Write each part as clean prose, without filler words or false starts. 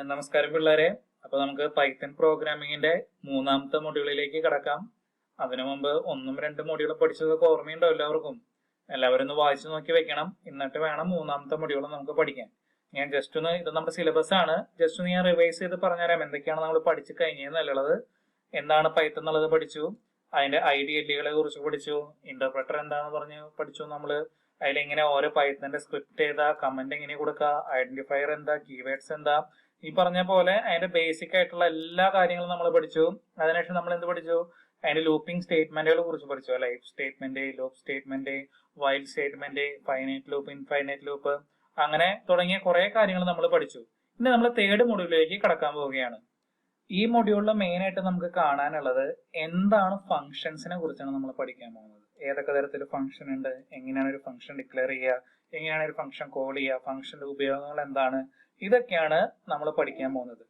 നമസ്കാരം പിള്ളേരെ. അപ്പൊ നമുക്ക് പൈത്തൺ പ്രോഗ്രാമിങ്ങിന്റെ മൂന്നാമത്തെ മൊഡ്യൂളിലേക്ക് കടക്കാം. അതിനു മുമ്പ് ഒന്നും രണ്ടും മൊഡ്യൂൾ പഠിച്ചതൊക്കെ ഓർമ്മയുണ്ടോ എല്ലാവർക്കും? എല്ലാവരും ഒന്ന് വായിച്ചു നോക്കി വെക്കണം. എന്നിട്ട് വേണം മൂന്നാമത്തെ മൊഡ്യൂൾ നമുക്ക് പഠിക്കാൻ. ഞാൻ ജസ്റ്റ് ഒന്ന്, ഇത് നമ്മുടെ സിലബസ് ആണ്, ജസ്റ്റ് ഒന്ന് ഞാൻ റിവൈസ് ചെയ്ത് പറഞ്ഞുതരാം എന്തൊക്കെയാണ് നമ്മൾ പഠിച്ചു കഴിഞ്ഞതെന്നുള്ളത്. എന്താണ് പൈത്തൺ എന്നുള്ളത് പഠിച്ചു, അതിന്റെ ഐഡിയലുകളെ കുറിച്ച് പഠിച്ചു, ഇന്റർപ്രറ്റർ എന്താണെന്ന് പറഞ്ഞ് പഠിച്ചു. നമ്മള് അതിലെങ്ങനെ ഓരോ പൈത്തന്റെ സ്ക്രിപ്റ്റ് ഏതാ, കമന്റ് എങ്ങനെ കൊടുക്കുക, ഐഡന്റിഫയർ എന്താ, കീവേഡ്സ് എന്താ, ഈ പറഞ്ഞ പോലെ അതിന്റെ ബേസിക് ആയിട്ടുള്ള എല്ലാ കാര്യങ്ങളും നമ്മൾ പഠിച്ചു. അതിനുശേഷം നമ്മൾ എന്ത് പഠിച്ചു? അതിന്റെ ലൂപ്പിംഗ് സ്റ്റേറ്റ്മെന്റുകളെ കുറിച്ച് പഠിച്ചു. Life statement, loop statement, while statement, finite loop, infinite loop, അങ്ങനെ തുടങ്ങിയ കുറെ കാര്യങ്ങൾ നമ്മൾ പഠിച്ചു. ഇനി നമ്മൾ തേർഡ് മൊഡ്യൂളിലേക്ക് കടക്കാൻ പോവുകയാണ്. ഈ മൊഡ്യൂളിൽ മെയിൻ ആയിട്ട് നമുക്ക് കാണാനുള്ളത് എന്താണ് ഫംഗ്ഷൻസിനെ കുറിച്ചാണ് നമ്മൾ പഠിക്കാൻ പോകുന്നത്. ഏതൊക്കെ തരത്തിൽ ഫംഗ്ഷൻ ഉണ്ട്, എങ്ങനെയാണ് ഒരു ഫംഗ്ഷൻ ഡിക്ലെയർ ചെയ്യുക, എങ്ങനെയാണ് ഒരു ഫംഗ്ഷൻ കോൾ ചെയ്യുക, ഫംഗ്ഷന്റെ ഉപയോഗങ്ങൾ എന്താണ്, ഇതൊക്കെയാണ് നമ്മൾ പഠിക്കാൻ പോകുന്നത്.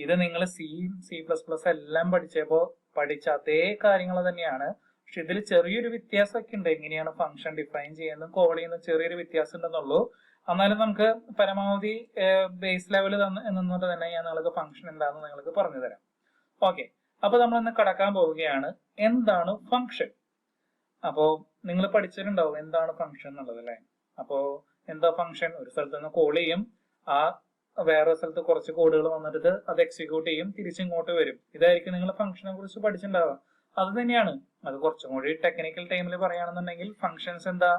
ഇത് നിങ്ങൾ C++ എല്ലാം പഠിച്ച അതേ കാര്യങ്ങൾ തന്നെയാണ്. പക്ഷെ ഇതിൽ ചെറിയൊരു വ്യത്യാസമൊക്കെ ഉണ്ട്. എങ്ങനെയാണ് ഫംഗ്ഷൻ ഡിഫൈൻ ചെയ്യുന്നതും കോൾ ചെയ്യുന്നതും ചെറിയൊരു വ്യത്യാസം ഉണ്ടെന്നുള്ളൂ. എന്നാലും നമുക്ക് പരമാവധി ബേസ് ലെവൽ നിന്നുകൊണ്ട് തന്നെ ഞാൻ നിങ്ങൾക്ക് ഫംഗ്ഷൻ എന്താണെന്ന് നിങ്ങൾക്ക് പറഞ്ഞു തരാം. ഓക്കെ, അപ്പൊ നമ്മൾ ഇന്ന് കടക്കാൻ പോവുകയാണ്. എന്താണ് ഫംഗ്ഷൻ? അപ്പോ നിങ്ങൾ പഠിച്ചിട്ടുണ്ടാവും എന്താണ് ഫംഗ്ഷൻ എന്നുള്ളത് അല്ലെ. അപ്പോ എന്താ ഫംഗ്ഷൻ? ഒരു സ്ഥലത്ത് നിന്ന് കോൾ ചെയ്യും, ആ വേറെ സ്ഥലത്ത് കുറച്ച് കോഡുകൾ വന്നിട്ട് അത് എക്സിക്യൂട്ട് ചെയ്യും, തിരിച്ചിങ്ങോട്ട് വരും. ഇതായിരിക്കും നിങ്ങൾ ഫംഗ്ഷനെ കുറിച്ച് പഠിച്ചിട്ടുണ്ടാവുക. അത് തന്നെയാണ്. അത് കുറച്ചും കൂടി ടെക്നിക്കൽ ടൈമിൽ പറയുകയാണെന്നുണ്ടെങ്കിൽ ഫംഗ്ഷൻസ് എന്താ?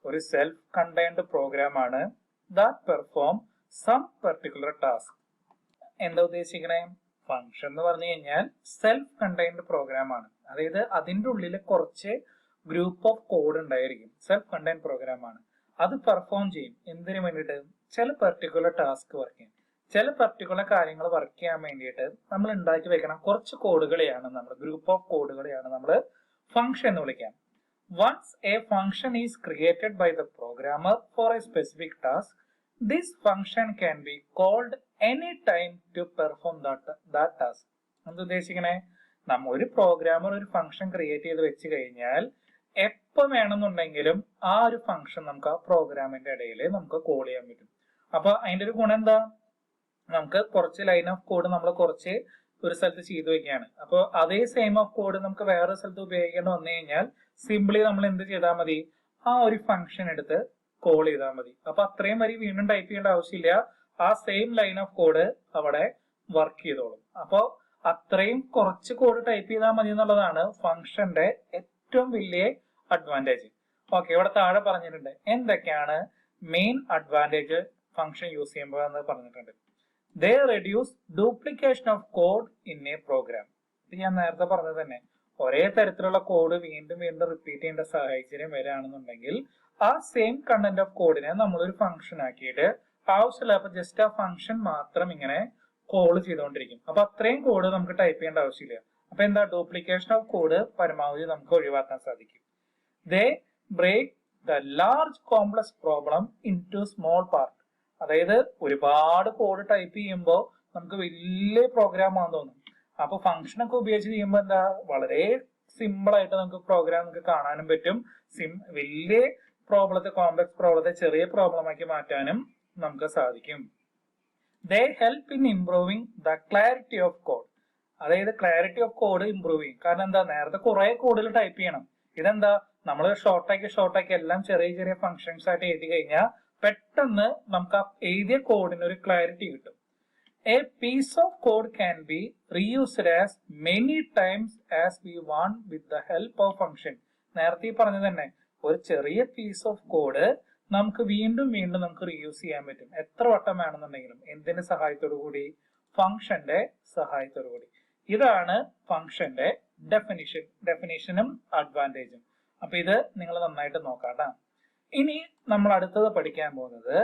ഒരു സെൽഫ് കണ്ടെയ്ൻഡ് പ്രോഗ്രാം ആണ് that perform some particular task. എന്താ ഉദ്ദേശിക്കണേ? ഫംഗ്ഷൻ എന്ന് പറഞ്ഞു കഴിഞ്ഞാൽ സെൽഫ് കണ്ടെയ്ൻഡ് പ്രോഗ്രാം ആണ്. അതായത് അതിന്റെ ഉള്ളിൽ കുറച്ച് ഗ്രൂപ്പ് ഓഫ് കോഡ് ഉണ്ടായിരിക്കും. സെൽഫ് കണ്ടെയ്ൻഡ് പ്രോഗ്രാം ആണ്. അത് പെർഫോം ചെയ്യും. എന്തിനു വേണ്ടിയിട്ട്? ചില പെർട്ടിക്കുലർ ടാസ്ക് വർക്ക് ചെയ്യും. ചില പെർട്ടിക്കുലർ കാര്യങ്ങൾ വർക്ക് ചെയ്യാൻ വേണ്ടിയിട്ട് നമ്മൾ ഉണ്ടാക്കി വെക്കണം കുറച്ച് കോഡുകളെയാണ് നമ്മൾ, ഗ്രൂപ്പ് ഓഫ് കോഡുകളെയാണ് നമ്മൾ ഫംഗ്ഷൻ എന്ന് വിളിക്കാം. Once a function is created by the programmer for a specific task, this function can be called anytime to perform that task. എന്ത് ഉദ്ദേശിക്കണേ? ഒരു പ്രോഗ്രാമർ ഒരു ഫംഗ്ഷൻ ക്രിയേറ്റ് ചെയ്ത് വെച്ച് കഴിഞ്ഞാൽ എപ്പോൾ വേണമെന്നുണ്ടെങ്കിലും ആ ഒരു ഫംഗ്ഷൻ നമുക്ക് ആ പ്രോഗ്രാമിന്റെ ഇടയിൽ നമുക്ക് കോൾ ചെയ്യാൻ പറ്റും. അപ്പൊ അതിന്റെ ഒരു ഗുണം എന്താ? നമുക്ക് കുറച്ച് ലൈൻ ഓഫ് കോഡ് നമ്മൾ കുറച്ച് ഒരു സ്ഥലത്ത് ചെയ്തു വെക്കുകയാണ്. അപ്പോൾ അതേ സെയിം ഓഫ് കോഡ് നമുക്ക് വേറെ സ്ഥലത്ത് ഉപയോഗിക്കേണ്ടി വന്നു കഴിഞ്ഞാൽ സിംപ്ലി നമ്മൾ എന്ത് ചെയ്താൽ മതി? ആ ഒരു ഫംഗ്ഷൻ എടുത്ത് കോൾ ചെയ്താൽ മതി. അപ്പൊ അത്രയും വരി വീണ്ടും ടൈപ്പ് ചെയ്യേണ്ട ആവശ്യമില്ല. ആ സെയിം ലൈൻ ഓഫ് കോഡ് അവിടെ വർക്ക് ചെയ്തോളും. അപ്പോ അത്രയും കുറച്ച് കോഡ് ടൈപ്പ് ചെയ്താൽ മതി എന്നുള്ളതാണ് ഫംഗ്ഷന്റെ ഏറ്റവും വലിയ അഡ്വാൻറ്റേജ്. ഓക്കെ, ഇവിടെ താഴെ പറഞ്ഞിട്ടുണ്ട് എന്തൊക്കെയാണ് മെയിൻ അഡ്വാൻറ്റേജ് ഫംഗ്ഷൻ യൂസ് ചെയ്യുമ്പോൾ എന്ന് പറഞ്ഞിട്ടുണ്ട്. They reduce duplication of code in a program. ഇത് ഞാൻ നേരത്തെ പറഞ്ഞത് തന്നെ, ഒരേ തരത്തിലുള്ള കോഡ് വീണ്ടും വീണ്ടും റിപ്പീറ്റ് ചെയ്യേണ്ട സാഹചര്യം വരികയാണെന്നുണ്ടെങ്കിൽ ആ സെയിം കണ്ടന്റ് ഓഫ് കോഡിനെ നമ്മളൊരു ഫംഗ്ഷൻ ആക്കിയിട്ട് ആവശ്യമില്ല ജസ്റ്റ് ആ ഫംഗ്ഷൻ മാത്രം ഇങ്ങനെ കോൾ ചെയ്തുകൊണ്ടിരിക്കും. അപ്പൊ അത്രയും കോഡ് നമുക്ക് ടൈപ്പ് ചെയ്യേണ്ട ആവശ്യമില്ല. അപ്പൊ എന്താ? ഡ്യൂപ്ലിക്കേഷൻ ഓഫ് കോഡ് പരമാവധി നമുക്ക് ഒഴിവാക്കാൻ സാധിക്കും. They break the large complex problem into small part. അതായത് ഒരുപാട് കോഡ് ടൈപ്പ് ചെയ്യുമ്പോൾ നമുക്ക് വലിയ പ്രോഗ്രാം ആണെന്ന് തോന്നും. അപ്പൊ ഫംഗ്ഷൻ ഒക്കെ ഉപയോഗിച്ച് ചെയ്യുമ്പോൾ എന്താ? വളരെ സിമ്പിൾ ആയിട്ട് നമുക്ക് പ്രോഗ്രാം നമുക്ക് കാണാനും പറ്റും. വലിയ പ്രോബ്ലത്തെ, കോംപ്ലക്സ് പ്രോബ്ലത്തെ ചെറിയ പ്രോബ്ലം ആക്കി മാറ്റാനും നമുക്ക് സാധിക്കും. They help in improving the clarity of code. അതായത് ക്ലാരിറ്റി ഓഫ് കോഡ് ഇംപ്രൂവ് ചെയ്യും. കാരണം എന്താ? നേരത്തെ കുറെ കോഡിൽ ടൈപ്പ് ചെയ്യണം. ഇതെന്താ? നമ്മൾ ഷോർട്ടാക്കി എല്ലാം ചെറിയ ചെറിയ ഫംഗ്ഷൻസ് ആയിട്ട് എഴുതി കഴിഞ്ഞാൽ പെട്ടെന്ന് നമുക്ക് ആ എഴുതിയ കോഡിന് ഒരു ക്ലാരിറ്റി കിട്ടും. A piece of code can be reused as many times as we want with the help of function. നേരത്തെ പറഞ്ഞത് തന്നെ, ഒരു ചെറിയ പീസ് ഓഫ് കോഡ് നമുക്ക് വീണ്ടും വീണ്ടും നമുക്ക് റീയൂസ് ചെയ്യാൻ പറ്റും എത്ര വട്ടം വേണമെന്നുണ്ടെങ്കിലും. എന്തിന്റെ സഹായത്തോടു കൂടി? ഫംഗ്ഷന്റെ സഹായത്തോടു കൂടി. ഇതാണ് ഫംഗ്ഷന്റെ ഡെഫിനിഷനും അഡ്വാൻറ്റേജും. അപ്പൊ ഇത് നിങ്ങൾ നന്നായിട്ട് നോക്കാം. ഇനി നമ്മൾ അടുത്തത് പഠിക്കാൻ പോകുന്നത്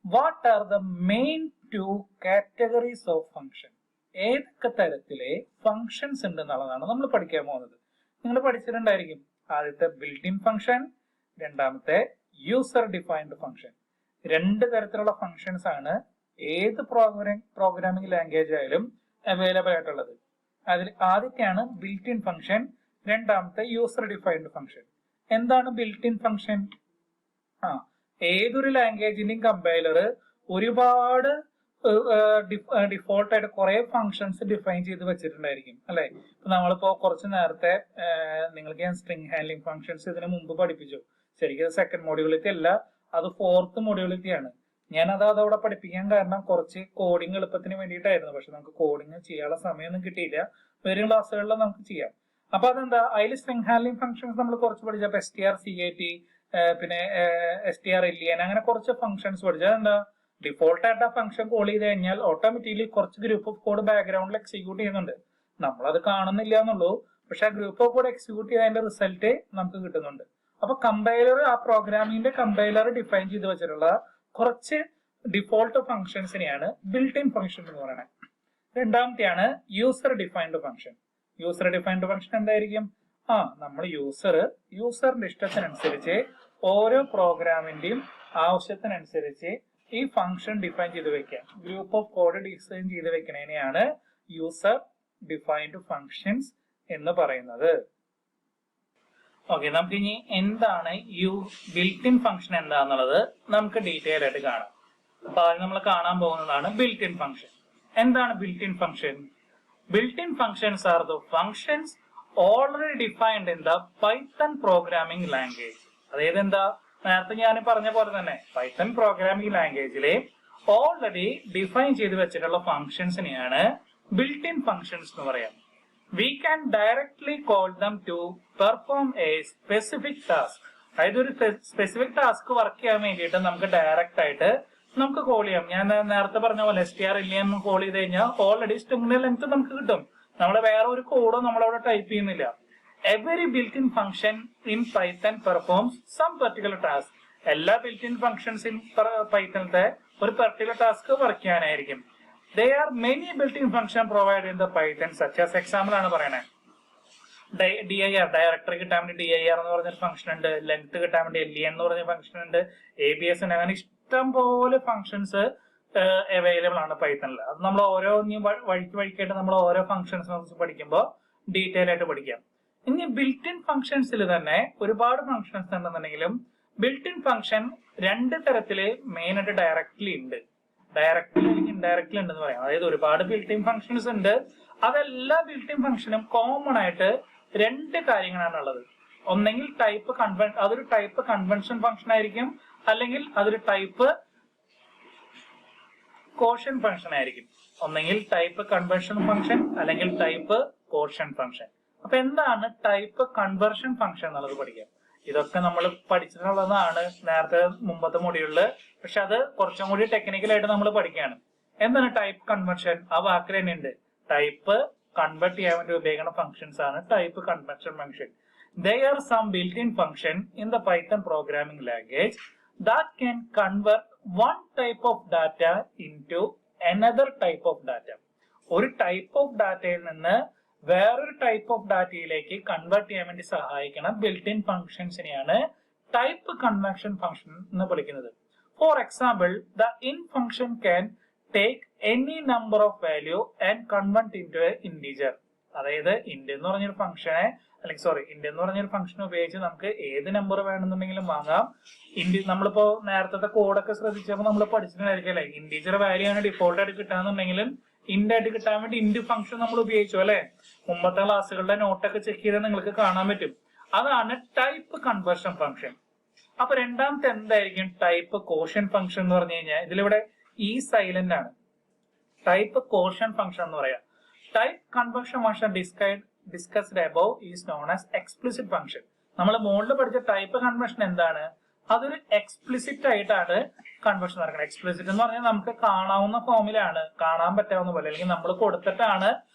what are the main 2 categories of function. ഏതൊക്കെ തരത്തിലെ ഫംഗ്ഷൻസ് ഉണ്ട് എന്നുള്ളതാണ് നമ്മൾ പഠിക്കാൻ പോകുന്നത്. നിങ്ങൾ പഠിച്ചിട്ടുണ്ടായിരിക്കും. ആദ്യത്തെ ബിൽറ്റ് ഇൻ ഫംഗ്ഷൻ, രണ്ടാമത്തെ യൂസർ ഡിഫൈൻഡ് ഫംഗ്ഷൻ. രണ്ട് തരത്തിലുള്ള ഫംഗ്ഷൻസ് ആണ് ഏത് പ്രോഗ്രാമിംഗ് ലാംഗ്വേജ് ആയാലും അവൈലബിൾ ആയിട്ടുള്ളത്. അതിൽ ആദ്യത്തെയാണ് ബിൽറ്റ് ഇൻ ഫംഗ്ഷൻ, രണ്ടാമത്തെ യൂസർ ഡിഫൈൻഡ് ഫംഗ്ഷൻ. എന്താണ് ബിൽറ്റ് ഇൻ ഫംഗ്ഷൻ? ഏതൊരു ലാംഗ്വേജിന്റെയും കമ്പൈലർ ഒരുപാട് ഡിഫോൾട്ട് ആയിട്ട് കുറെ ഫങ്ഷൻസ് ഡിഫൈൻ ചെയ്ത് വെച്ചിട്ടുണ്ടായിരിക്കും അല്ലെ. ഇപ്പൊ നമ്മളിപ്പോ കുറച്ച് നേരത്തെ നിങ്ങൾക്ക് ഞാൻ സ്ട്രിംഗ് ഹാൻഡ്ലിംഗ് ഫങ്ഷൻസ് ഇതിനു മുമ്പ് പഠിപ്പിച്ചു. ശരിക്കും സെക്കൻഡ് മോഡ്യൂളിറ്റി അല്ല, അത് ഫോർത്ത് മോഡ്യൂളിറ്റി ആണ്. ഞാനത് അതവിടെ പഠിപ്പിക്കാൻ കാരണം കുറച്ച് കോഡിങ് എളുപ്പത്തിന് വേണ്ടിയിട്ടായിരുന്നു. പക്ഷെ നമുക്ക് കോഡിങ് ചെയ്യാനുള്ള സമയമൊന്നും കിട്ടിയില്ല. വരും ക്ലാസ്സുകളിൽ നമുക്ക് ചെയ്യാം. അപ്പൊ അതെന്താ, അതിൽ സ്ട്രിംഗ് ഹാൻഡ്ലിംഗ് ഫങ്ഷൻസ് നമ്മൾ കുറച്ച് പഠിച്ചപ്പോ str_cat, പിന്നെ str_ln, അങ്ങനെ കുറച്ച് ഫങ്ഷൻസ് പഠിച്ചു. അതെന്താ, ഡിഫോൾട്ട് ആയിട്ട് ആ ഫംഗ്ഷൻ കോൾ ചെയ്ത് കഴിഞ്ഞാൽ ഓട്ടോമാറ്റിക്കലി കുറച്ച് ഗ്രൂപ്പ് ഓഫ് കോഡ് ബാക്ക്ഗ്രൗണ്ടിൽ എക്സിക്യൂട്ട് ചെയ്യുന്നുണ്ട്. നമ്മളത് കാണുന്നില്ല എന്നുള്ളൂ. പക്ഷെ ആ ഗ്രൂപ്പ് ഓഫ് കോഡ് എക്സിക്യൂട്ട് ചെയ്തതിന്റെ റിസൾട്ട് നമുക്ക് കിട്ടുന്നുണ്ട്. അപ്പൊ കമ്പൈലർ, ആ പ്രോഗ്രാമിന്റെ കമ്പൈലർ ഡിഫൈൻ ചെയ്ത് വെച്ചിട്ടുള്ള കുറച്ച് ഡിഫോൾട്ട് ഫംഗ്ഷൻസിനെയാണ് ബിൽറ്റ് ഇൻ ഫംഗ്ഷൻ എന്ന് പറയുന്നത്. രണ്ടാമത്തെയാണ് user defined function. User defined function എന്തായിരിക്കും? നമ്മൾ യൂസറിന്റെ ഇഷ്ടത്തിനനുസരിച്ച് ഓരോ പ്രോഗ്രാമിന്റെയും ആവശ്യത്തിനനുസരിച്ച് ഈ ഫംഗ്ഷൻ ഡിഫൈൻ ചെയ്ത് വെക്കാം. ഗ്രൂപ്പ് ഓഫ് കോഡ് ഡിസൈൻ ചെയ്ത് വെക്കുന്നതിനെയാണ് യൂസർ ഡിഫൈൻഡ് ഫംഗ്ഷൻസ് എന്ന് പറയുന്നത്. ഓക്കെ, നമുക്ക് ഇനി എന്താണ് ബിൽറ്റ് ഇൻ ഫംഗ്ഷൻ എന്താന്നുള്ളത് നമുക്ക് ഡീറ്റെയിൽ ആയിട്ട് കാണാം. അപ്പൊ ആദ്യം നമ്മൾ കാണാൻ പോകുന്നതാണ് ബിൽറ്റ് ഇൻ ഫംഗ്ഷൻ. എന്താണ് built in function? Built in functions are the functions already defined in the Python programming language. അതായത് എന്താ, നേരത്തെ ഞാൻ പറഞ്ഞ പോലെ തന്നെ പൈത്തൺ പ്രോഗ്രാമിംഗ് ലാംഗ്വേജിലെ ഓൾറെഡി ഡിഫൈൻ ചെയ്ത് വെച്ചിട്ടുള്ള ഫംഗ്ഷൻസിനെയാണ് ബിൽറ്റ് ഇൻ ഫംഗ്ഷൻസ് എന്ന് പറയാം. We can directly call them to perform a specific task. അതായത് ഒരു സ്പെസിഫിക് ടാസ്ക് വർക്ക് ചെയ്യാൻ വേണ്ടിയിട്ട് നമുക്ക് ഡയറക്റ്റ് ആയിട്ട് നമുക്ക് കോൾ ചെയ്യാം. ഞാൻ നേരത്തെ പറഞ്ഞ പോലെ str_ln കോൾ ചെയ്ത് കഴിഞ്ഞാൽ ഓൾറെഡി സ്ട്രിംഗ് ലെങ്ത് നമുക്ക് കിട്ടും. നമ്മൾ വേറെ ഒരു കോഡോ നമ്മളവിടെ ടൈപ്പ് ചെയ്യുന്നില്ല. Every built-in function in Python performs some particular task. എല്ലാ built-in functions in Pythonത്തെ ഒരു particular task വർക്ക് ചെയ്യാനായിരിക്കും. There are many built-in functions provided in the Python, such as example ആണ് പറയുന്നത്. dir ഡയറക്ടറി കിട്ടാൻ വേണ്ടി dir എന്ന് പറഞ്ഞൊരു ഫംഗ്ഷൻ ഉണ്ട്, ലെങ്ത് കിട്ടാൻ വേണ്ടി len എന്ന് പറഞ്ഞ ഫംഗ്ഷൻ ഉണ്ട്, abs ഉണ്ട്. അങ്ങനെ ഇഷ്ടം പോലെ ഫംഗ്ഷൻസ് അവൈലബിൾ ആണ് പൈത്തണിൽ. അത് നമ്മൾ ഓരോ വഴിക്കായിട്ട് നമ്മൾ ഓരോ ഫംഗ്ഷൻസിനെ കുറിച്ച് പഠിക്കുമ്പോൾ ഡീറ്റെയിൽ ആയിട്ട് പഠിക്കാം. ഇനി ബിൽറ്റ് ഇൻ ഫംഗ്ഷൻസിൽ തന്നെ ഒരുപാട് ഫംഗ്ഷൻസ് ഉണ്ടെന്നുണ്ടെങ്കിലും ബിൽറ്റ് ഇൻ ഫംഗ്ഷൻ രണ്ട് തരത്തില് മെയിൻ ആയിട്ട് ഡയറക്ട്ലി ഉണ്ട്. ഡയറക്ട്ലി അല്ലെങ്കിൽ ഇൻഡയറക്ട്ലി ഉണ്ടെന്ന് പറയാം. അതായത് ഒരുപാട് ബിൽറ്റ് ഇൻ ഫംഗ്ഷൻസ് ഉണ്ട്. അതെല്ലാ ബിൽറ്റ് ഇൻ ഫംഗ്ഷനും കോമൺ ആയിട്ട് രണ്ട് കാര്യങ്ങളാണ് ഉള്ളത്. ഒന്നെങ്കിൽ അതൊരു ടൈപ്പ് കൺവെൻഷൻ ഫംഗ്ഷൻ ആയിരിക്കും, അല്ലെങ്കിൽ അതൊരു ടൈപ്പ് കോഷൻ ഫംഗ്ഷൻ ആയിരിക്കും. ഒന്നെങ്കിൽ ടൈപ്പ് കൺവെൻഷൻ ഫംഗ്ഷൻ അല്ലെങ്കിൽ ടൈപ്പ് കോഷൻ ഫംഗ്ഷൻ. അപ്പൊ എന്താണ് ടൈപ്പ് കൺവേർഷൻ ഫംഗ്ഷൻ എന്നുള്ളത് പഠിക്കാം. ഇതൊക്കെ നമ്മൾ പഠിച്ചിട്ടുള്ളതാണ് നേരത്തെ മുമ്പത്തെ മൊഡ്യൂളില്. പക്ഷെ അത് കുറച്ചും കൂടി ടെക്നിക്കലായിട്ട് നമ്മൾ പഠിക്കുകയാണ്. എന്താണ് ടൈപ്പ് കൺവെർഷൻ? ആ വാക്കിൽ തന്നെ ഉണ്ട്. ടൈപ്പ് കൺവേർട്ട് ചെയ്യാൻ വേണ്ടി ഉപയോഗിക്കുന്ന ഫംഗ്ഷൻസ് ആണ് type conversion function. There are some built-in function in the Python programming language that can convert one type of data into another type of data. ഒരു ടൈപ്പ് ഓഫ് ഡാറ്റയിൽ നിന്ന് വേറൊരു ടൈപ്പ് ഓഫ് ഡാറ്റയിലേക്ക് കൺവേർട്ട് ചെയ്യാൻ വേണ്ടി സഹായിക്കുന്ന built in ഫംഗ്ഷൻസിനെയാണ് type conversion function എന്ന് വിളിക്കുന്നത്. For example, the in function can take any number of value and convert into a integer. അതായത് ഇന്റ് എന്ന് പറഞ്ഞൊരു ഫംഗ്ഷനെ ഇന്റ് എന്ന് പറഞ്ഞൊരു ഫംഗ്ഷൻ ഉപയോഗിച്ച് നമുക്ക് ഏത് നമ്പർ വേണമെന്നുണ്ടെങ്കിലും വാങ്ങാം. നമ്മളിപ്പോ നേരത്തെ കോഡൊക്കെ ശ്രദ്ധിച്ചപ്പോൾ നമ്മൾ പഠിച്ചിട്ടുണ്ടായിരിക്കും അല്ലെ, ഇന്റീജർ വാല്യൂ ആണ് ഡിഫോൾട്ട് ആയിട്ട് കിട്ടാന്നുണ്ടെങ്കിലും ഇന്റ് ആയിട്ട് കിട്ടാൻ വേണ്ടി ഇന്റ് ഫംഗ്ഷൻ നമ്മൾ ഉപയോഗിച്ചു അല്ലെ. മുമ്പത്തെ ക്ലാസ്സുകളുടെ നോട്ടൊക്കെ ചെക്ക് ചെയ്താൽ നിങ്ങൾക്ക് കാണാൻ പറ്റും. അതാണ് ടൈപ്പ് കൺവേർഷൻ ഫംഗ്ഷൻ. അപ്പൊ രണ്ടാമത്തെ എന്തായിരിക്കും ടൈപ്പ് കോഷൻ ഫംഗ്ഷൻ എന്ന് പറഞ്ഞു കഴിഞ്ഞാൽ ഇതിലിവിടെ ഈ സൈലന്റ് ആണ്. ടൈപ്പ് കോഷൻ ഫംഗ്ഷൻ എന്ന് പറയാം. Type conversion function discussed above is known as explicit function. നമ്മൾ മുകളിൽ പഠിച്ച ടൈപ്പ് കൺവേർഷൻ എന്താണ്? അതൊരു എക്സ്പ്ലിസിറ്റ് ആയിട്ടാണ് കൺവേർഷൻ നടക്കുന്നത്. എക്സ്പ്ലിസിറ്റ് എന്ന് പറഞ്ഞാൽ നമുക്ക് കാണാവുന്ന ഫോമിലാണ്, കാണാൻ പറ്റാവുന്ന പോലെ, അല്ലെങ്കിൽ നമ്മൾ കൊടുത്തിട്ടാണ്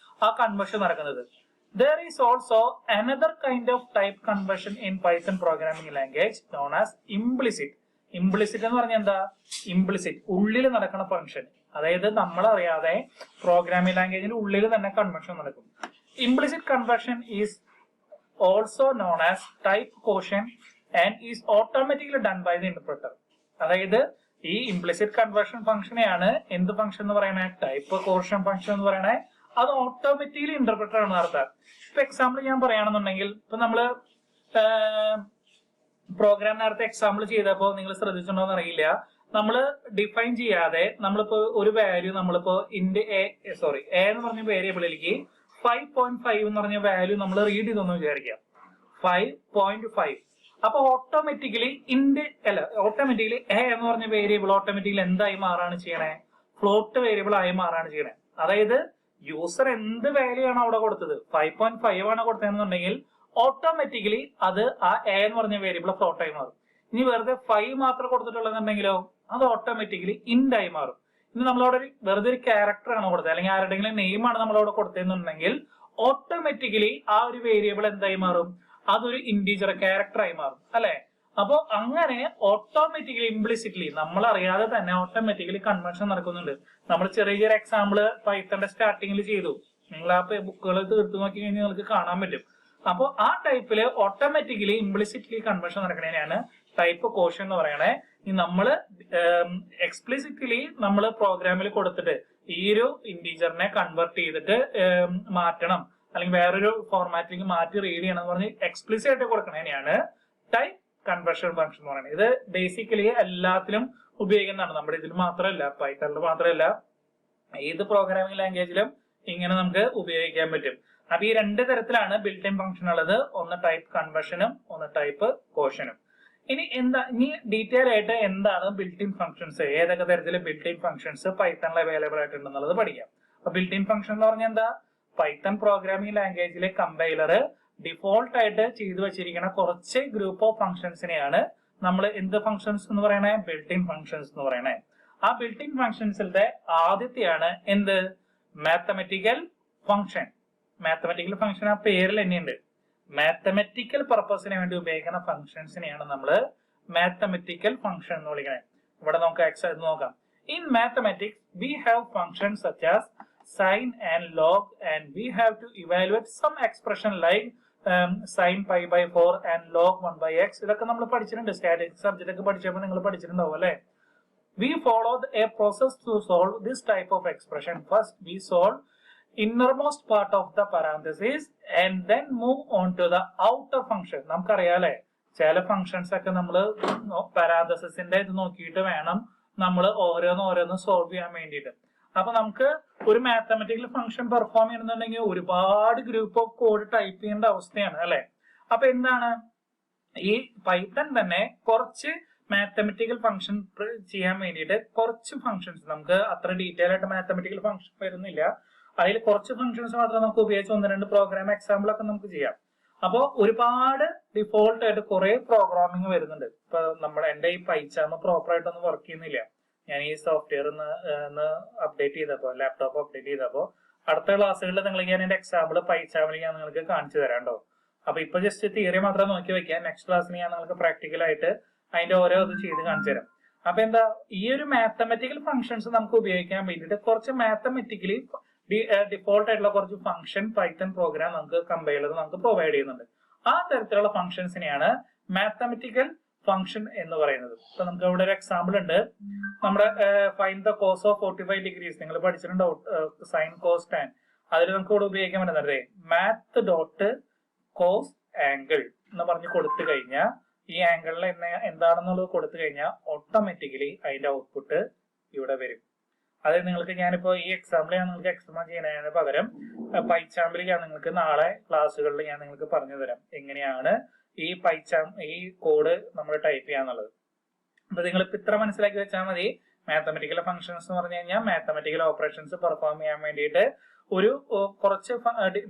ആ കൺവേർഷൻ നടക്കുന്നത്. There is also another kind of type conversion in Python programming language known as implicit. Implicit എന്ന് പറഞ്ഞാൽ എന്താ? ഇംപ്ലിസിറ്റ്, ഉള്ളിൽ നടക്കുന്ന ഫംഗ്ഷൻ. അതായത് നമ്മളറിയാതെ പ്രോഗ്രാമിംഗ് ലാംഗ്വേജിൽ ഉള്ളിൽ തന്നെ കൺവേർഷൻ നടക്കും. Implicit conversion is also known as type coercion and is automatically done by the interpreter. അതായത് ഈ ഇംപ്ലിസിറ്റ് കൺവേർഷൻ ഫംഗ്ഷനെയാണ് എന്ത് ഫംഗ്ഷൻ എന്ന് പറയണേ? ടൈപ്പ് കോഷൻ ഫംഗ്ഷൻ എന്ന് പറയണേ. അത് ഓട്ടോമാറ്റിക്കലി ഇന്റർപ്രറ്റർ ആണ് നടത്താറ്. ഇപ്പൊ എക്സാമ്പിൾ ഞാൻ പറയുകയാണെന്നുണ്ടെങ്കിൽ, ഇപ്പൊ നമ്മള് പ്രോഗ്രാം നേരത്തെ എക്സാമ്പിൾ ചെയ്തപ്പോ നിങ്ങൾ ശ്രദ്ധിച്ചിട്ടുണ്ടോന്ന് അറിയില്ല. നമ്മൾ ഡിഫൈൻ ചെയ്യാതെ നമ്മളിപ്പോ ഒരു വാല്യൂ നമ്മളിപ്പോ എ എന്ന് പറഞ്ഞ വേരിയബിളിലേക്ക് 5.5 എന്ന് പറഞ്ഞ വാല്യൂ നമ്മൾ റീഡ് ചെയ്തെന്ന് വിചാരിക്കാം. 5.5. അപ്പൊ ഓട്ടോമാറ്റിക്കലി ഓട്ടോമാറ്റിക്കലി എ എന്ന് പറഞ്ഞ വേരിയബിൾ ഓട്ടോമാറ്റിക്കലി എന്തായി മാറാണ് ചെയ്യണേ? ഫ്ലോട്ട് വേരിയബിൾ ആയി മാറാണ് ചെയ്യണേ. അതായത് യൂസർ എന്ത് വാല്യൂ ആണ് അവിടെ കൊടുത്തത്, 5.5 ആണ് കൊടുത്തതെന്നുണ്ടെങ്കിൽ ഓട്ടോമാറ്റിക്കലി അത് ആ എ എന്ന് പറഞ്ഞ വേരിയബിൾ ഫ്ലോട്ട് ആയി മാറും. ഇനി വെറുതെ 5 മാത്രം കൊടുത്തിട്ടുള്ളതെന്നുണ്ടെങ്കിലോ അത് ഓട്ടോമാറ്റിക്കലി ഇൻഡ് ആയി മാറും. ഇനി നമ്മളവിടെ വെറുതെ ഒരു ക്യാരക്ടർ ആണ് കൊടുത്തത്, അല്ലെങ്കിൽ ആരുടെങ്കിലും നെയിം ആണ് നമ്മളവിടെ കൊടുത്തതെന്നുണ്ടെങ്കിൽ ഓട്ടോമാറ്റിക്കലി ആ ഒരു വേരിയബിൾ എന്തായി മാറും? അതൊരു ഇന്റീജർ ക്യാരക്ടർ ആയി മാറും അല്ലെ? അപ്പോ അങ്ങനെ ഓട്ടോമാറ്റിക്കലി ഇംപ്ലിസിറ്റ്ലി നമ്മൾ അറിയാതെ തന്നെ ഓട്ടോമാറ്റിക്കലി കൺവെൻഷൻ നടക്കുന്നുണ്ട്. നമ്മൾ ചെറിയൊരു എക്സാമ്പിൾ പൈത്തന്റെ സ്റ്റാർട്ടിങ്ങിൽ ചെയ്തു. നിങ്ങൾ ആ ബുക്കുകൾ തീർത്തു നോക്കി കഴിഞ്ഞാൽ നിങ്ങൾക്ക് കാണാൻ പറ്റും. അപ്പോ ആ ടൈപ്പില് ഓട്ടോമാറ്റിക്കലി ഇംപ്ലിസിറ്റ്ലി കൺവെൻഷൻ നടക്കണേനാണ് ടൈപ്പ് കോഷൻ എന്ന് പറയണേ. നമ്മള് എക്സ്പ്ലിസിറ്റ്ലി നമ്മൾ പ്രോഗ്രാമിൽ കൊടുത്തിട്ട് ഈ ഒരു ഇന്റീജറിനെ കൺവേർട്ട് ചെയ്തിട്ട് മാറ്റണം, അല്ലെങ്കിൽ വേറൊരു ഫോർമാറ്റിലേക്ക് മാറ്റി റീഡ് ചെയ്യണം എന്ന് പറഞ്ഞ് എക്സ്പ്ലിസിറ്റ് ആയിട്ട് കൊടുക്കണേനെയാണ് ടൈപ്പ് കൺവേർഷൻ ഫംഗ്ഷൻ എന്ന് പറയുന്നത്. ഇത് ബേസിക്കലി എല്ലാത്തിലും ഉപയോഗിക്കുന്നതാണ്. നമ്മുടെ ഇതിൽ മാത്രമല്ല, പൈത്തണിൽ മാത്രമല്ല, ഏത് പ്രോഗ്രാമിംഗ് ലാംഗ്വേജിലും ഇങ്ങനെ നമുക്ക് ഉപയോഗിക്കാൻ പറ്റും. അപ്പൊ ഈ രണ്ട് തരത്തിലാണ് ബിൽറ്റ് ഇൻ ഫംഗ്ഷൻ ഉള്ളത്. ഒന്ന് ടൈപ്പ് കൺവേർഷനും ഒന്ന് ടൈപ്പ് കോഷനും. ഇനി ഡീറ്റെയിൽ ആയിട്ട് എന്താണ് ബിൽറ്റ് ഇൻ ഫംഗ്ഷൻസ്, ഏതൊക്കെ തരത്തിൽ ബിൽറ്റ് ഇൻ ഫംഗ്ഷൻസ് പൈത്തണിൽ അവൈലബിൾ ആയിട്ടുണ്ടെന്നുള്ളത് പഠിക്കാം. അപ്പൊ ബിൽറ്റ് ഇൻ ഫംഗ്ഷൻ എന്ന് പറഞ്ഞാൽ എന്താ? പൈത്തൺ പ്രോഗ്രാമിംഗ് ലാംഗ്വേജിലെ കമ്പൈലർ ഡിഫോൾട്ട് ആയിട്ട് ചെയ്തു വെച്ചിരിക്കുന്ന കുറച്ച് ഗ്രൂപ്പ് ഓഫ് ഫംഗ്ഷൻസിനെയാണ് നമ്മൾ എന്ത് ഫംഗ്ഷൻസ് എന്ന് പറയണേ? ബിൽറ്റ് ഇൻ ഫംഗ്ഷൻസ് എന്ന് പറയണേ. ആ ബിൽറ്റ് ഇൻ ഫംഗ്ഷൻസിന്റെ ആദ്യത്തെയാണ് എന്ത്? Mathematical function. മാത്തമെറ്റിക്കൽ ഫംഗ്ഷൻ ആ പേരിൽ തന്നെയുണ്ട്. മാത്തമെറ്റിക്കൽ പർപ്പസിന് വേണ്ടി ഉപയോഗിക്കുന്ന ഫംഗ്ഷൻസിനെയാണ് നമ്മൾ മാത്തമെറ്റിക്കൽ ഫംഗ്ഷൻ എന്ന് വിളിക്കുന്നത്. ഇവിടെ നമുക്ക് എക്സാമ്പിൾ നോക്കാം. In mathematics we have functions such as sin and log, and we have to evaluate some expression like sin pi by 4 and log 1 by x. ഇതൊക്കെ നമ്മൾ പഠിച്ചിട്ടുണ്ട്, സ്റ്റാറ്റിസ്റ്റിക്സ് സബ്ജക്റ്റ് ഒക്കെ പഠിച്ചപ്പോൾ നിങ്ങൾ പഠിച്ചിട്ടുണ്ടാവും അല്ലെ? We followed a process to solve this type of expression. First we solve innermost part of the parenthesis and then move on to the outer function. നമുക്കറിയാലേ ചില functions ഒക്കെ നമ്മൾ പാരാന്തസിന്റെ ഇത് നോക്കിയിട്ട് വേണം നമ്മൾ ഓരോന്ന് സോൾവ് ചെയ്യാൻ വേണ്ടിയിട്ട്. അപ്പൊ നമുക്ക് ഒരു മാത്തമെറ്റിക്കൽ ഫംഗ്ഷൻ പെർഫോം ചെയ്യണമെന്നുണ്ടെങ്കിൽ ഒരുപാട് ഗ്രൂപ്പ് ഓഫ് കോഡ് ടൈപ്പ് ചെയ്യേണ്ട അവസ്ഥയാണ് അല്ലെ? അപ്പൊ എന്താണ് ഈ പൈത്തൺ തന്നെ കുറച്ച് മാത്തമെറ്റിക്കൽ ഫംഗ്ഷൻ ചെയ്യാൻ വേണ്ടിയിട്ട് കുറച്ച് ഫംഗ്ഷൻസ്, നമുക്ക് അത്ര ഡീറ്റെയിൽ ആയിട്ട് മാത്തമെറ്റിക്കൽ ഫംഗ്ഷൻ വരുന്നില്ല, അതിൽ കുറച്ച് ഫംഗ്ഷൻസ് മാത്രം നമുക്ക് ഉപയോഗിച്ച് 1-2 പ്രോഗ്രാം എക്സാമ്പിൾ ഒക്കെ നമുക്ക് ചെയ്യാം. അപ്പോ ഒരുപാട് ഡിഫോൾട്ട് ആയിട്ട് കുറെ പ്രോഗ്രാമിംഗ് വരുന്നുണ്ട്. ഇപ്പൊ എന്റെ ഈ പൈച്ചാമ പ്രോപ്പർ ആയിട്ടൊന്നും വർക്ക് ചെയ്യുന്നില്ല. ഞാൻ ഈ സോഫ്റ്റ്വെയർ അപ്ഡേറ്റ് ചെയ്തപ്പോ, ലാപ്ടോപ്പ് അപ്ഡേറ്റ് ചെയ്തപ്പോ, അടുത്ത ക്ലാസ്സുകളിൽ നിങ്ങൾക്ക് ഞാൻ എന്റെ എക്സാമ്പിൾ പൈച്ചാമിൽ ഞാൻ നിങ്ങൾക്ക് കാണിച്ചു തരാണ്ടോ. അപ്പൊ ഇപ്പൊ ജസ്റ്റ് തിയറി മാത്രം നോക്കി വെക്കാം. നെക്സ്റ്റ് ക്ലാസ്സിൽ ഞാൻ നിങ്ങൾക്ക് പ്രാക്ടിക്കൽ ആയിട്ട് അതിന്റെ ഓരോ ഇത് ചെയ്ത് കാണിച്ചു തരാം. അപ്പൊ എന്താ, ഈ ഒരു മാത്തമെറ്റിക്കൽ ഫംഗ്ഷൻസ് നമുക്ക് ഉപയോഗിക്കാൻ വേണ്ടിയിട്ട് കുറച്ച് മാത്തമെറ്റിക്കലി ഡിഫോൾട്ട് ആയിട്ടുള്ള കുറച്ച് ഫംഗ്ഷൻ പൈത്തൺ പ്രോഗ്രാം നമുക്ക് കമ്പൈലർ നമുക്ക് പ്രൊവൈഡ് ചെയ്യുന്നുണ്ട്. ആ തരത്തിലുള്ള ഫംഗ്ഷൻസിനെയാണ് മാത്തമെറ്റിക്കൽ ഫംഗ്ഷൻ എന്ന് പറയുന്നത്. ഇപ്പൊ നമുക്ക് ഇവിടെ ഒരു എക്സാമ്പിൾ ഉണ്ട്. നമ്മുടെ find the cause of 45 degrees നിങ്ങൾ പഠിച്ചിട്ടുണ്ടോ, സൈൻ കോസ് ടാൻ. അതിൽ നമുക്ക് ഇവിടെ ഉപയോഗിക്കാൻ പറ്റുന്നത് മാത്ത് ഡോട്ട് കോസ് ആംഗിൾ എന്ന് പറഞ്ഞ് കൊടുത്തു കഴിഞ്ഞാൽ ഈ ആംഗിളിൽ എന്താണെന്നുള്ളത് കൊടുത്തു കഴിഞ്ഞാൽ ഓട്ടോമാറ്റിക്കലി അതിന്റെ ഔട്ട്പുട്ട് ഇവിടെ വരും. അതായത് നിങ്ങൾക്ക് ഞാനിപ്പോ ഈ എക്സാമ്പിൾ ഞാൻ നിങ്ങൾക്ക് എക്സ്പ്ലെയിൻ ചെയ്യുന്നതിന് പകരം പൈച്ചാമ്പിൾ ഞാൻ നിങ്ങൾക്ക് നാളെ ക്ലാസ്സുകളിൽ ഞാൻ നിങ്ങൾക്ക് പറഞ്ഞു തരാം എങ്ങനെയാണ് ഈ കോഡ് നമ്മൾ ടൈപ്പ് ചെയ്യാന്നുള്ളത്. അപ്പൊ നിങ്ങൾ ഇപ്പൊ ഇത്ര മനസ്സിലാക്കി വെച്ചാൽ മതി. മാത്തമെറ്റിക്കൽ ഫംഗ്ഷൻസ് എന്ന് പറഞ്ഞു കഴിഞ്ഞാൽ മാത്തമെറ്റിക്കൽ ഓപ്പറേഷൻസ് പെർഫോം ചെയ്യാൻ വേണ്ടിയിട്ട് ഒരു കുറച്ച്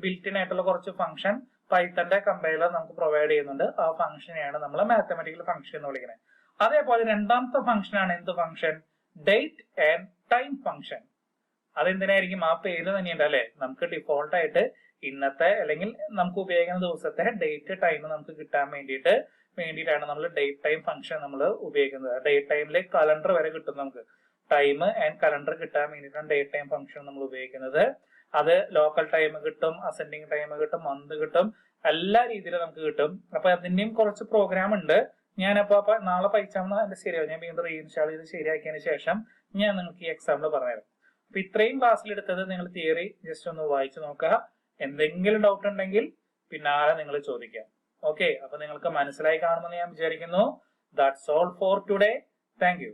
ബിൽറ്റ് ഇൻ ആയിട്ടുള്ള കുറച്ച് ഫംഗ്ഷൻ പൈത്തന്റെ കമ്പൈലർ നമുക്ക് പ്രൊവൈഡ് ചെയ്യുന്നുണ്ട്. ആ ഫംഗ്ഷനെയാണ് നമ്മൾ മാത്തമെറ്റിക്കൽ ഫംഗ്ഷൻ എന്ന് വിളിക്കുന്നത്. അതേപോലെ രണ്ടാമത്തെ ഫംഗ്ഷനാണ് എന്ത് function? Date and time function. അതെന്തിനായിരിക്കും? ആ പേര് തന്നെയുണ്ട് അല്ലെ? നമുക്ക് ഡിഫോൾട്ട് ആയിട്ട് ഇന്നത്തെ അല്ലെങ്കിൽ നമുക്ക് ഉപയോഗിക്കുന്ന ദിവസത്തെ ഡേറ്റ് ടൈം നമുക്ക് കിട്ടാൻ വേണ്ടിയിട്ടാണ് നമ്മൾ ഡേറ്റ് ടൈം ഫംഗ്ഷൻ നമ്മൾ ഉപയോഗിക്കുന്നത്. ഡേറ്റ് ടൈമിലെ കലണ്ടർ വരെ കിട്ടും നമുക്ക്. ടൈം ആൻഡ് കലണ്ടർ കിട്ടാൻ വേണ്ടിയിട്ടാണ് ഡേറ്റ് ടൈം ഫംഗ്ഷൻ നമ്മൾ ഉപയോഗിക്കുന്നത്. അത് ലോക്കൽ ടൈം കിട്ടും, അസെൻഡിങ് ടൈം കിട്ടും, മന്ത് കിട്ടും, എല്ലാ രീതിയിലും നമുക്ക് കിട്ടും. അപ്പൊ അതിന്റെയും കുറച്ച് പ്രോഗ്രാം ഉണ്ട്. ഞാനപ്പോ നാളെ പൈച്ചാമെന്ന് എന്റെ ശരിയാവും. ഞാൻ വീണ്ടും റീഇൻസ്റ്റാൾ ചെയ്ത് ശരിയാക്കിയതിന് ശേഷം ഞാൻ നിങ്ങൾക്ക് ഈ എക്സാമ്പിൾ പറഞ്ഞുതരാം. അപ്പൊ ഇത്രയും ക്ലാസ്സിലെടുത്തത് നിങ്ങൾ തിയറി ജസ്റ്റ് ഒന്ന് വായിച്ചു നോക്കുക. എന്തെങ്കിലും ഡൗട്ട് ഉണ്ടെങ്കിൽ പിന്നാലെ നിങ്ങൾ ചോദിക്കാം. ഓക്കെ, അപ്പൊ നിങ്ങൾക്ക് മനസ്സിലായി കാണുമെന്ന് ഞാൻ വിചാരിക്കുന്നു. That's all for today. Thank you.